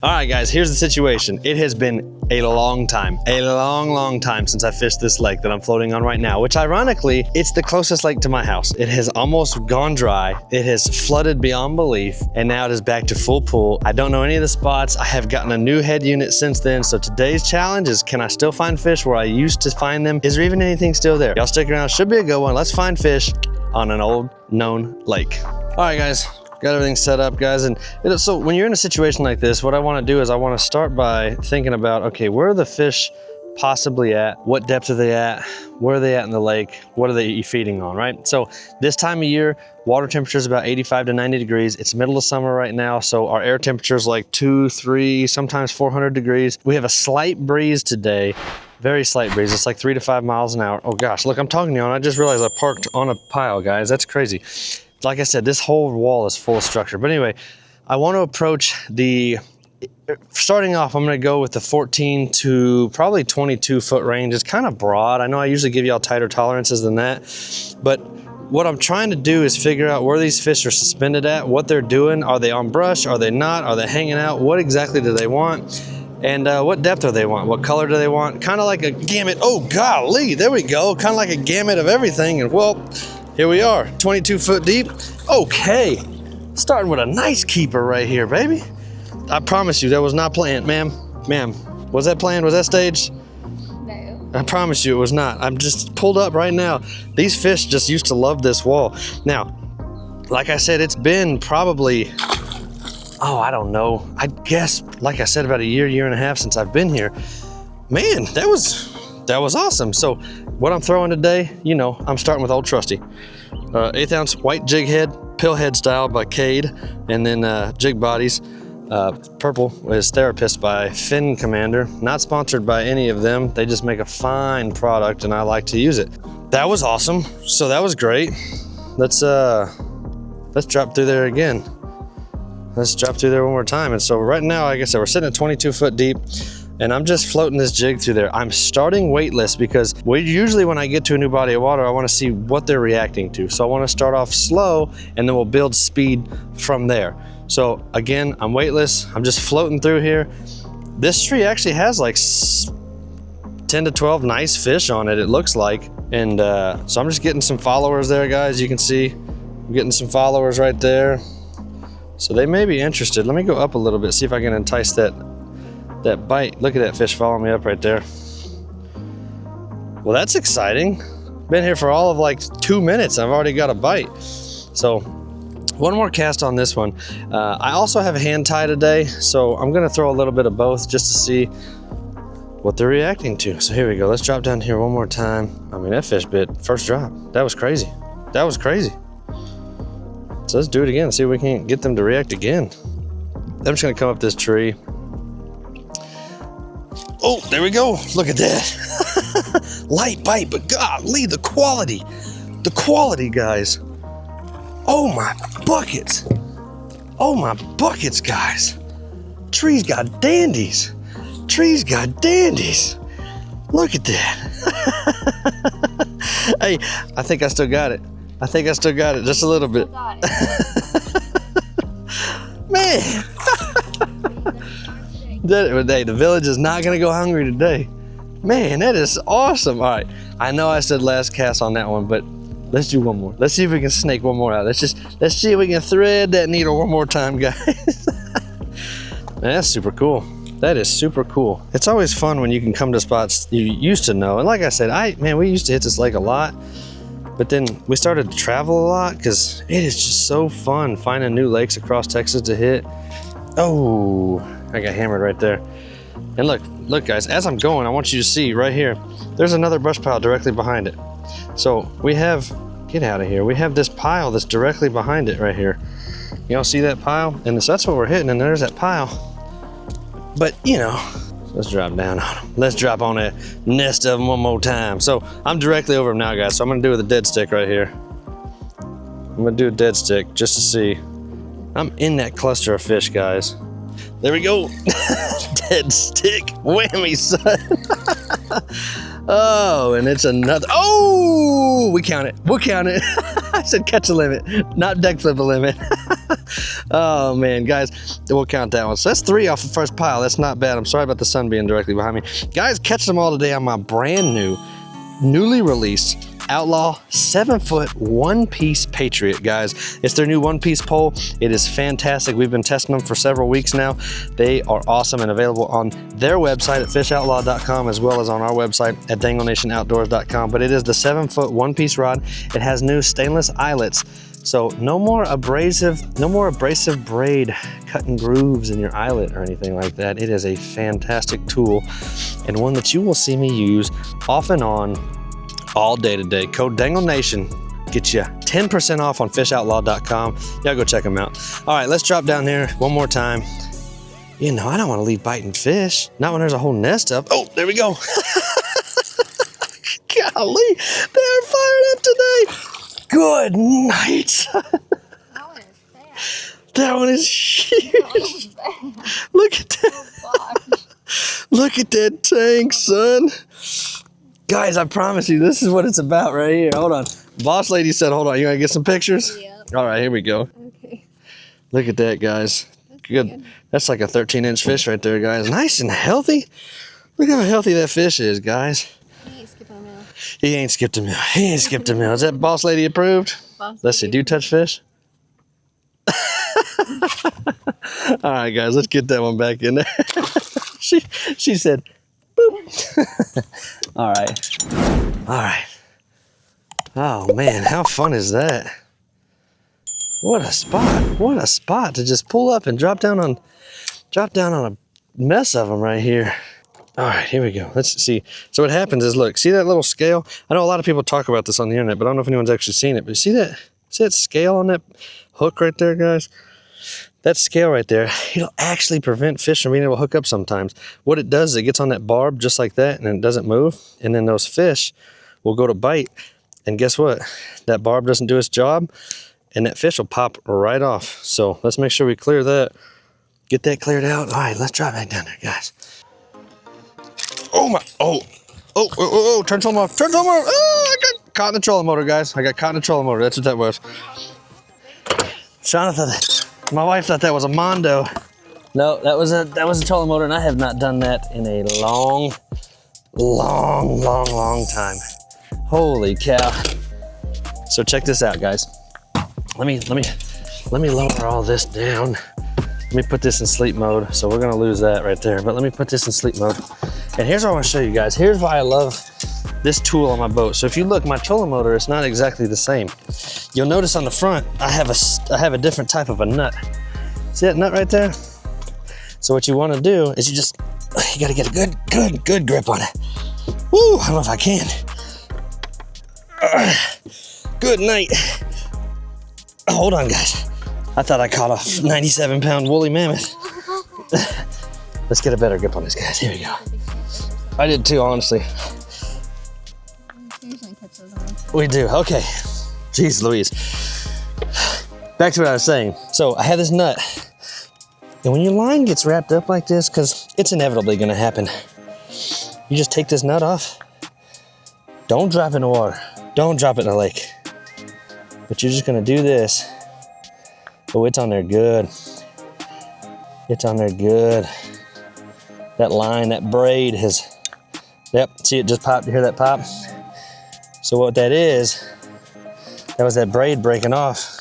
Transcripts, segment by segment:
All right, guys, here's the situation. It has been a long time since I fished this lake that I'm floating on right now, which ironically, it's the closest lake to my house. It has almost gone dry. It has flooded beyond belief, and now it is back to full pool. I don't know any of the spots. I have gotten a new head unit since then, so today's challenge is, can I still find fish where I used to find them? Is there even anything still there? Y'all stick around, should be a good one. Let's find fish on an old known lake. All right, guys. Got everything set up, guys, and so when you're in a situation like this, what I want to do is I want to start by thinking about, okay, where are the fish possibly at? What depth are they at? Where are they at in the lake? What are they feeding on, right? So this time of year, water temperature is about 85 to 90 degrees. It's middle of summer right now, so our air temperature is like 2, 3, sometimes 400 degrees. We have a slight breeze today. Very slight breeze. It's like 3 to 5 miles an hour. Oh gosh, look, I'm talking to you and I just realized I parked on a pile, guys. That's crazy. Like I said, this whole wall is full of structure. But anyway, I want to approach starting off, I'm going to go with the 14 to probably 22 foot range. It's kind of broad. I know I usually give y'all tighter tolerances than that, but what I'm trying to do is figure out where these fish are suspended at, what they're doing. Are they on brush? Are they not? Are they hanging out? What exactly do they want? And what depth do they want? What color do they want? Kind of like a gamut. Oh, golly, there we go. Kind of like a gamut of everything. And well, here we are, 22 foot deep. Okay, starting with a nice keeper right here, baby. I promise you that was not planned, ma'am. Ma'am, was that planned? Was that staged? No. I promise you it was not. I'm just pulled up right now. These fish just used to love this wall. Now, like I said, it's been probably, oh, I don't know. I guess, like I said, about a year and a half since I've been here. Man, that was awesome. So what I'm throwing today, you know, I'm starting with Old Trusty. 1/8 ounce white jig head, pill head style by Cade, and then jig bodies. Purple is Therapist by Fin Commander. Not sponsored by any of them. They just make a fine product and I like to use it. That was awesome. So that was great. Let's drop through there again. Let's drop through there one more time. And so right now, like I said, we're sitting at 22 foot deep. And I'm just floating this jig through there. I'm starting weightless because usually when I get to a new body of water, I want to see what they're reacting to. So I want to start off slow and then we'll build speed from there. So again, I'm weightless. I'm just floating through here. This tree actually has like 10 to 12 nice fish on it, it looks like. And so I'm just getting some followers there, guys. You can see I'm getting some followers right there. So they may be interested. Let me go up a little bit, see if I can entice that bite. Look at that fish following me up right there. Well, that's exciting. Been here for all of like 2 minutes. I've already got a bite. So one more cast on this one. I also have a hand tie today, so I'm gonna throw a little bit of both just to see what they're reacting to. So here we go. Let's drop down here one more time. I mean, that fish bit first drop. That was crazy. That was crazy. So let's do it again. See if we can get them to react again. I'm just gonna come up this tree. Oh, there we go. Look at that. Light bite, but golly, the quality, guys. Oh my buckets. Oh my buckets, guys. Tree's got dandies. Tree's got dandies. Look at that. Hey, I think I still got it. I think I still got it, just a little bit. Man. The village is not gonna go hungry today. Man, that is awesome. All right, I know I said last cast on that one, but let's do one more. Let's see if we can snake one more out. Let's see if we can thread that needle one more time, guys. Man, that's super cool. That is super cool. It's always fun when you can come to spots you used to know. And like I said, we used to hit this lake a lot, but then we started to travel a lot because it is just so fun finding new lakes across Texas to hit. Oh, I got hammered right there. And look guys, as I'm going, I want you to see right here, there's another brush pile directly behind it. So we have, get out of here, we have this pile that's directly behind it right here. Y'all see that pile? And so that's what we're hitting, and there's that pile. But you know, let's drop down on them. Let's drop on that nest of them one more time. So I'm directly over them now, guys. So I'm gonna do with a dead stick right here. I'm gonna do a dead stick just to see. I'm in that cluster of fish, guys. There we go. Dead stick. Whammy, son. Oh, and it's another. Oh, we count it. We'll count it. I said catch a limit, not deck flip a limit. Oh man, guys, we'll count that one. So that's 3 off the first pile. That's not bad. I'm sorry about the sun being directly behind me. Guys, catch them all today on my brand new, newly released Outlaw 7-foot one-piece Patriot, guys. It's their new one-piece pole. It is fantastic. We've been testing them for several weeks now. They are awesome and available on their website at fishoutlaw.com as well as on our website at danglenationoutdoors.com. But it is the 7-foot one-piece rod. It has new stainless eyelets. So no more abrasive braid cutting grooves in your eyelet or anything like that. It is a fantastic tool and one that you will see me use off and on all day today. Code DangleNation gets you 10% off on fishoutlaw.com. Y'all go check them out. All right, let's drop down here one more time. You know, I don't want to leave biting fish. Not when there's a whole nest up. Oh, there we go. Golly, they are fired up today. Good night. That one is fat. That one is huge. That one is fat. Look at that. Oh, gosh. Look at that tank, son. Guys, I promise you, this is what it's about right here. Hold on. Boss lady said, hold on, you want to get some pictures? Yep. All right, here we go. Okay. Look at that, guys. That's Good. That's like a 13-inch fish right there, guys. Nice and healthy. Look how healthy that fish is, guys. He ain't skipping a meal. He ain't skipped a meal. He ain't skipped a meal. Is that boss lady approved? Let's see. Do you touch fish? All right, guys, let's get that one back in there. she said, boop. All right. Oh man, how fun is that? What a spot to just pull up and drop down on a mess of them right here. All right, here we go. Let's see. So what happens is, look, see that little scale? I know a lot of people talk about this on the internet, but I don't know if anyone's actually seen it. But see that scale on that hook right there, guys? That scale right there, it'll actually prevent fish from being able to hook up sometimes. What it does is it gets on that barb just like that and it doesn't move. And then those fish will go to bite. And guess what? That barb doesn't do its job and that fish will pop right off. So let's make sure we clear that. Get that cleared out. All right, let's drop back down there, guys. Oh my, oh, turn some off, turn some off. Oh, I got caught in the trolling motor, guys. I got caught in the trolling motor. That's what that was. Shauna thought that. My wife thought that was a Mondo. No, that was a trolling motor, and I have not done that in a long time. Holy cow! So check this out, guys. Let me lower all this down. Let me put this in sleep mode. So we're gonna lose that right there. But let me put this in sleep mode. And here's what I want to show you guys. Here's why I love this tool on my boat. So if you look, my trolling motor is not exactly the same. You'll notice on the front, I have a different type of a nut. See that nut right there? So what you want to do is you gotta get a good grip on it. Woo, I don't know if I can. Good night. Hold on, guys. I thought I caught a 97-pound woolly mammoth. Let's get a better grip on this, guys. Here we go. I did too, honestly. We do, okay. Jeez Louise. Back to what I was saying. So I have this nut. And when your line gets wrapped up like this, because it's inevitably gonna happen, you just take this nut off. Don't drop it in the water. Don't drop it in the lake. But you're just gonna do this. Oh, it's on there good. It's on there good. That line, that braid has, yep, see it just popped, you hear that pop? So what that is, that was that braid breaking off.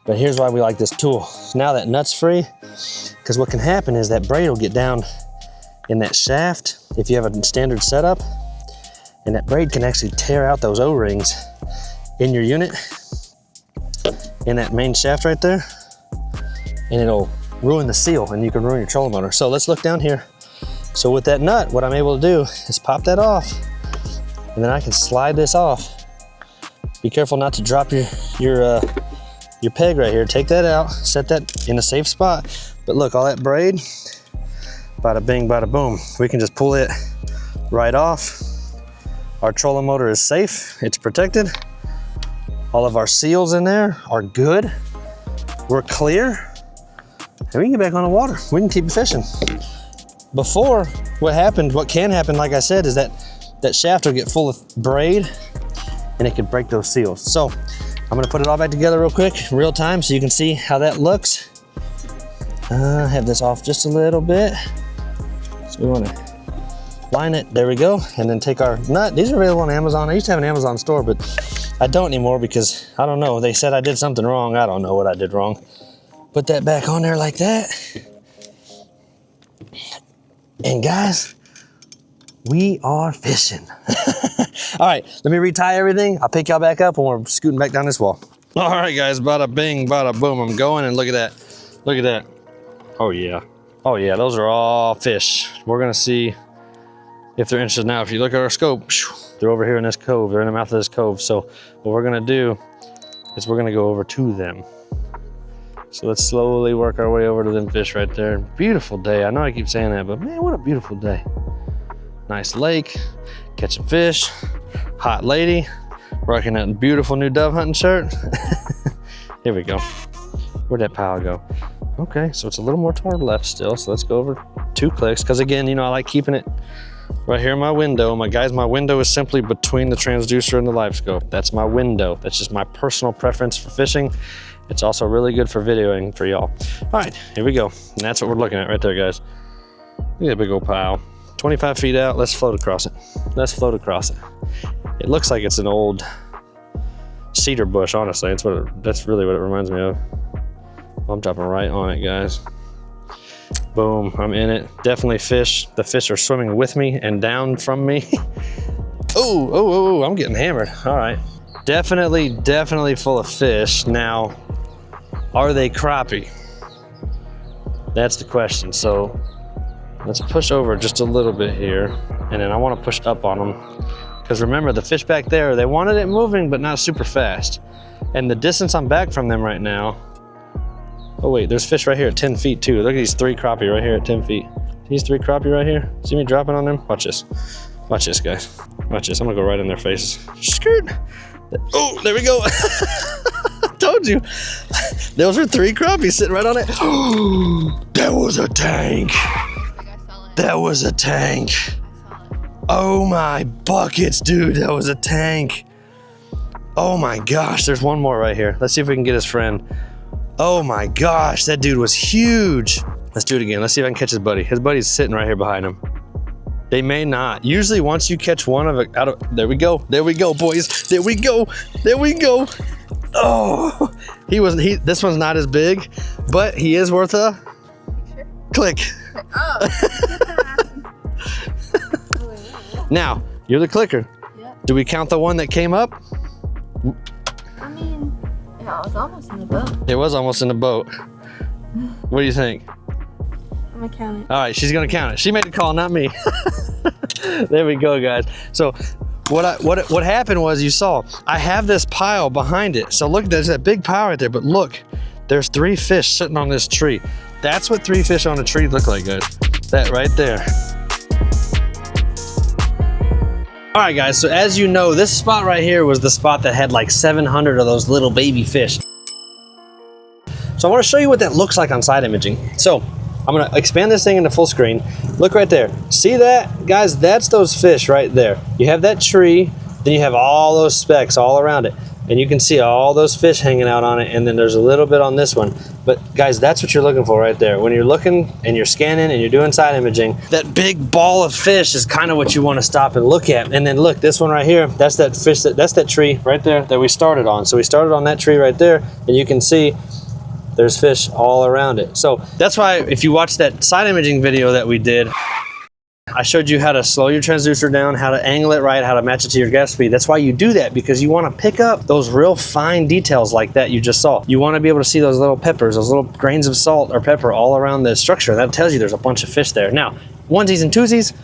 But here's why we like this tool. So now that nut's free, because what can happen is that braid will get down in that shaft if you have a standard setup, and that braid can actually tear out those O-rings in your unit, in that main shaft right there, and it'll ruin the seal and you can ruin your trolling motor. So let's look down here. So with that nut, what I'm able to do is pop that off, and then I can slide this off. Be careful not to drop your peg right here. Take that out, set that in a safe spot. But look, all that braid, bada bing, bada boom. We can just pull it right off. Our trolling motor is safe, it's protected. All of our seals in there are good. We're clear, and we can get back on the water. We can keep fishing. Before, what can happen, like I said, is that shaft will get full of braid and it could break those seals. So I'm gonna put it all back together real quick, in real time, so you can see how that looks. Have this off just a little bit. So we wanna line it, there we go. And then take our nut. These are available on Amazon. I used to have an Amazon store, but I don't anymore because I don't know. They said I did something wrong. I don't know what I did wrong. Put that back on there like that. And guys, we are fishing. All right, let me retie everything. I'll pick y'all back up when we're scooting back down this wall. All right, guys, bada bing, bada boom. I'm going, and look at that. Look at that. Oh yeah. Oh yeah, those are all fish. We're gonna see if they're interested now. If you look at our scope, they're over here in this cove. They're in the mouth of this cove. So what we're gonna do is we're gonna go over to them. So let's slowly work our way over to them fish right there. Beautiful day. I know I keep saying that, but man, what a beautiful day. Nice lake, catching fish, hot lady, rocking that beautiful new dove hunting shirt. Here we go. Where'd that pile go? Okay, so it's a little more toward left still. So let's go over 2 clicks. Cause again, you know, I like keeping it right here in my window. My window is simply between the transducer and the live scope. That's my window. That's just my personal preference for fishing. It's also really good for videoing for y'all. All right, here we go. And that's what we're looking at right there, guys. Look at that big old pile. 25 feet out, let's float across it. Let's float across it. It looks like it's an old cedar bush, honestly. That's really what it reminds me of. I'm dropping right on it, guys. Boom, I'm in it. Definitely fish. The fish are swimming with me and down from me. Oh, I'm getting hammered. All right. Definitely full of fish. Now, are they crappie? That's the question. So let's push over just a little bit here. And then I want to push up on them. Because remember, the fish back there, they wanted it moving, but not super fast. And the distance I'm back from them right now, oh wait, there's fish right here at 10 feet too. Look at these 3 crappie right here at 10 feet. These 3 crappie right here. See me dropping on them? Watch this. Watch this, guys. Watch this. I'm gonna go right in their faces. Skirt. Oh, there we go. Told you. Those are 3 crappie sitting right on it. That was a tank. That was a tank. Oh my buckets, dude. That was a tank. Oh my gosh, there's one more right here. Let's see if we can get his friend. Oh my gosh, that dude was huge. Let's do it again. Let's see if I can catch his buddy. His buddy's sitting right here behind him. They may not. Usually once you catch one of it out of, there we go, boys. There we go. Oh, this one's not as big, but he is worth a click. Oh. Now, you're the clicker. Yeah. Do we count the one that came up? I mean, yeah, I was almost in the boat. It was almost in the boat. What do you think? I'm gonna count it. All right, she's gonna count it. She made the call, not me. There we go, guys. So what happened was, you saw, I have this pile behind it. So look, there's that big pile right there, but look, there's 3 fish sitting on this tree. That's what 3 fish on a tree look like, guys. That right there. All right, guys, so as you know, this spot right here was the spot that had like 700 of those little baby fish. So I want to show you what that looks like on side imaging. So I'm gonna expand this thing into full screen. Look right there. See that? Guys, that's those fish right there. You have that tree, then you have all those specks all around it. And you can see all those fish hanging out on it, and then there's a little bit on this one. But guys, that's what you're looking for right there. When you're looking and you're scanning and you're doing side imaging, that big ball of fish is kind of what you want to stop and look at. And then look, this one right here, that's that fish, that's that tree right there that we started on. So we started on that tree right there, and you can see there's fish all around it. So that's why if you watch that side imaging video that we did, I showed you how to slow your transducer down, how to angle it right, how to match it to your gas speed. That's why you do that, because you want to pick up those real fine details like that you just saw. You want to be able to see those little peppers, those little grains of salt or pepper all around the structure. That tells you there's a bunch of fish there. Now, onesies and twosies,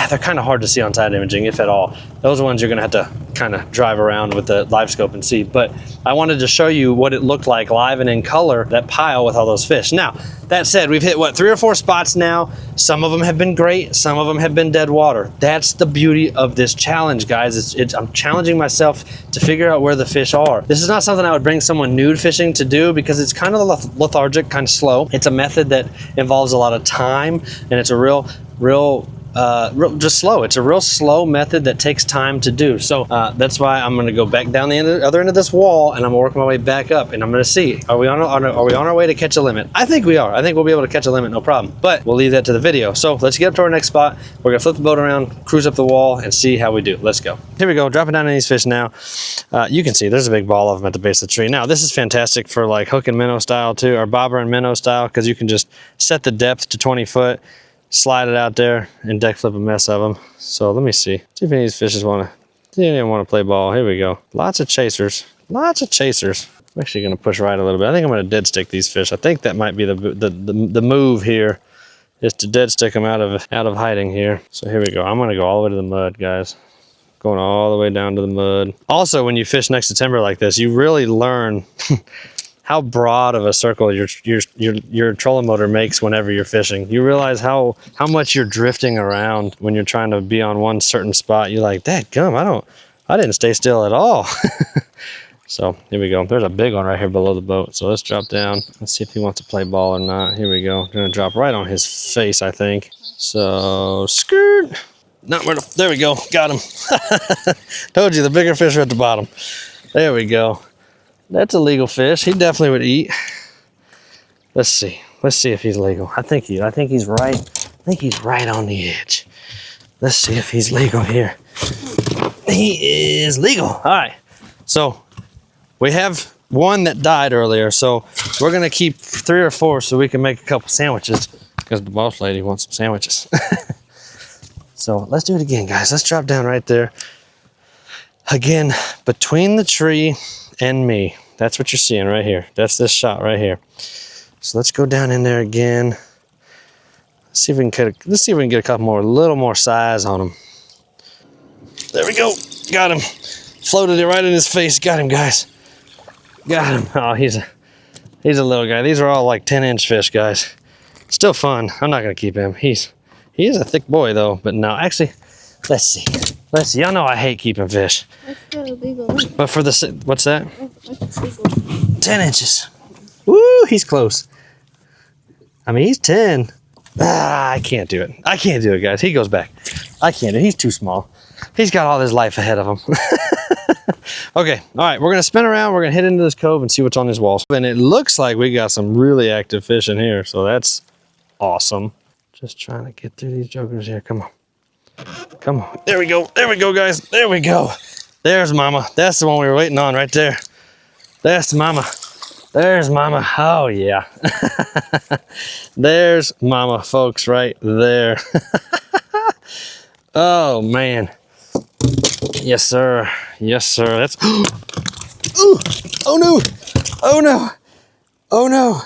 they're kind of hard to see on side imaging, if at all. Those are ones you're going to have to kind of drive around with the live scope and see. But I wanted to show you what it looked like live and in color, that pile with all those fish. Now, that said, we've hit, what, 3 or 4 spots now. Some of them have been great. Some of them have been dead water. That's the beauty of this challenge, guys. I'm challenging myself to figure out where the fish are. This is not something I would bring someone nude fishing to do, because it's kind of lethargic, kind of slow. It's a method that involves a lot of time, and it's a real just slow. It's a real slow method that takes time to do. So that's why I'm gonna go back down the other end of this wall, and I'm gonna work my way back up, and I'm gonna see, are we on our way to catch a limit? I think we are. I think we'll be able to catch a limit, no problem. But we'll leave that to the video. So let's get up to our next spot. We're gonna flip the boat around, cruise up the wall, and see how we do. Let's go. Here we go, dropping down in these fish now. You can see there's a big ball of them at the base of the tree. Now this is fantastic for like hook and minnow style too, or bobber and minnow style, because you can just set the depth to 20 foot, slide it out there, and deck flip a mess of them. So let me see if any of these fishes want to play ball. Here we go. Lots of chasers. Lots of chasers. I'm actually going to push right a little bit. I think I'm going to dead stick these fish. I think that might be the move here, is to dead stick them out of hiding here. So here we go. I'm going to go all the way to the mud, guys. Going all the way down to the mud. Also, when you fish next to timber like this, you really learn how broad of a circle your trolling motor makes whenever you're fishing. You realize how much you're drifting around when you're trying to be on one certain spot. You're like, dadgum, I didn't stay still at all. So here we go. There's a big one right here below the boat. So let's drop down. Let's see if he wants to play ball or not. Here we go. Gonna drop right on his face, I think. So skirt. Not where to, there we go. Got him. Told you the bigger fish are at the bottom. There we go. That's a legal fish. He definitely would eat. Let's see. Let's see if he's legal. I think he's right. I think he's right on the edge. Let's see if he's legal here. He is legal. All right. So we have one that died earlier. So we're gonna keep 3 or 4 so we can make a couple sandwiches, because the boss lady wants some sandwiches. So let's do it again, guys. Let's drop down right there. Again, between the tree and me. That's what you're seeing right here. That's this shot right here. So let's go down in there again. Let's see if we can get a couple more, a little more size on him. There we go. Got him. Floated it right in his face. Got him, guys. Got him. Oh, he's a little guy. These are all like 10-inch fish, guys. Still fun. I'm not gonna keep him. He is a thick boy though. But no, actually, let's see. Let's see. Y'all know I hate keeping fish. That's the legal. But for the, what's that? That's legal. 10 inches. Woo, he's close. I mean, he's 10. I can't do it. I can't do it, guys. He goes back. I can't do it. He's too small. He's got all his life ahead of him. Okay, all right, we're gonna spin around. We're gonna hit into this cove and see what's on these walls. And it looks like we got some really active fish in here, so that's awesome. Just trying to get through these jokers here. Come on. Come on. There we go. There we go, guys. There we go. There's Mama. That's the one we were waiting on right there. That's Mama. There's Mama. Oh, yeah. There's Mama, folks, right there. Oh, man. Yes, sir. Yes, sir. That's... Ooh. Oh, no. Oh, no. Oh, no.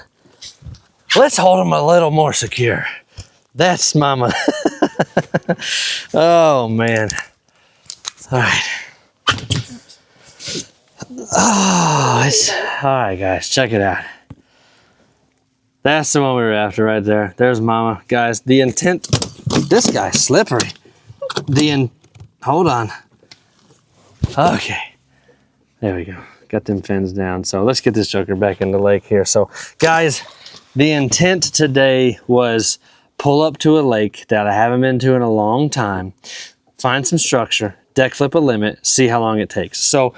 Let's hold him a little more secure. That's Mama. Oh, man. All right. Oh, all right, guys, check it out. That's the one we were after right there. There's Mama. Guys, the intent, this guy's slippery. Hold on. Okay, there we go. Got them fins down. So let's get this joker back in the lake here. So guys, the intent today was pull up to a lake that I haven't been to in a long time, find some structure, deck flip a limit, see how long it takes. So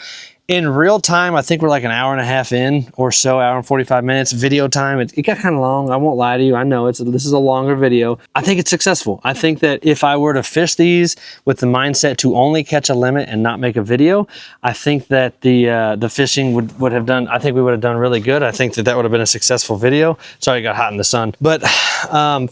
in real time, I think we're like an hour and a half in or so, hour and 45 minutes. Video time, it got kind of long. I won't lie to you. I know this is a longer video. I think it's successful. I think that if I were to fish these with the mindset to only catch a limit and not make a video, I think that the fishing would have done, I think we would have done really good. I think that would have been a successful video. Sorry, it got hot in the sun. But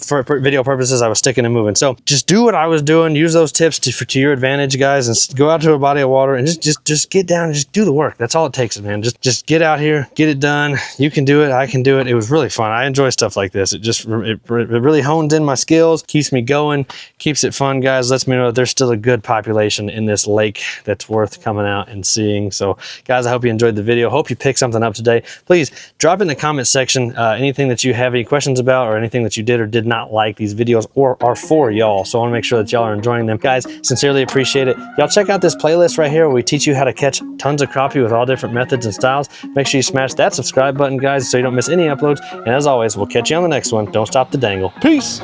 for video purposes, I was sticking and moving. So just do what I was doing. Use those tips to your advantage, guys, and go out to a body of water and just get down and just do the work. That's all it takes, man. Just get out here, get it done. You can do it. I can do it. It was really fun. I enjoy stuff like this. It really hones in my skills, keeps me going, keeps it fun, guys. Lets me know that there's still a good population in this lake that's worth coming out and seeing. So guys, I hope you enjoyed the video. Hope you picked something up today. Please drop in the comment section anything that you have any questions about or anything that you did or did not like. These videos are for y'all, so I want to make sure that y'all are enjoying them. Guys, sincerely appreciate it. Y'all check out this playlist right here where we teach you how to catch tons of crappie with all different methods and styles. Make sure you smash that subscribe button, guys, so you don't miss any uploads. And as always, we'll catch you on the next one. Don't stop the dangle. Peace.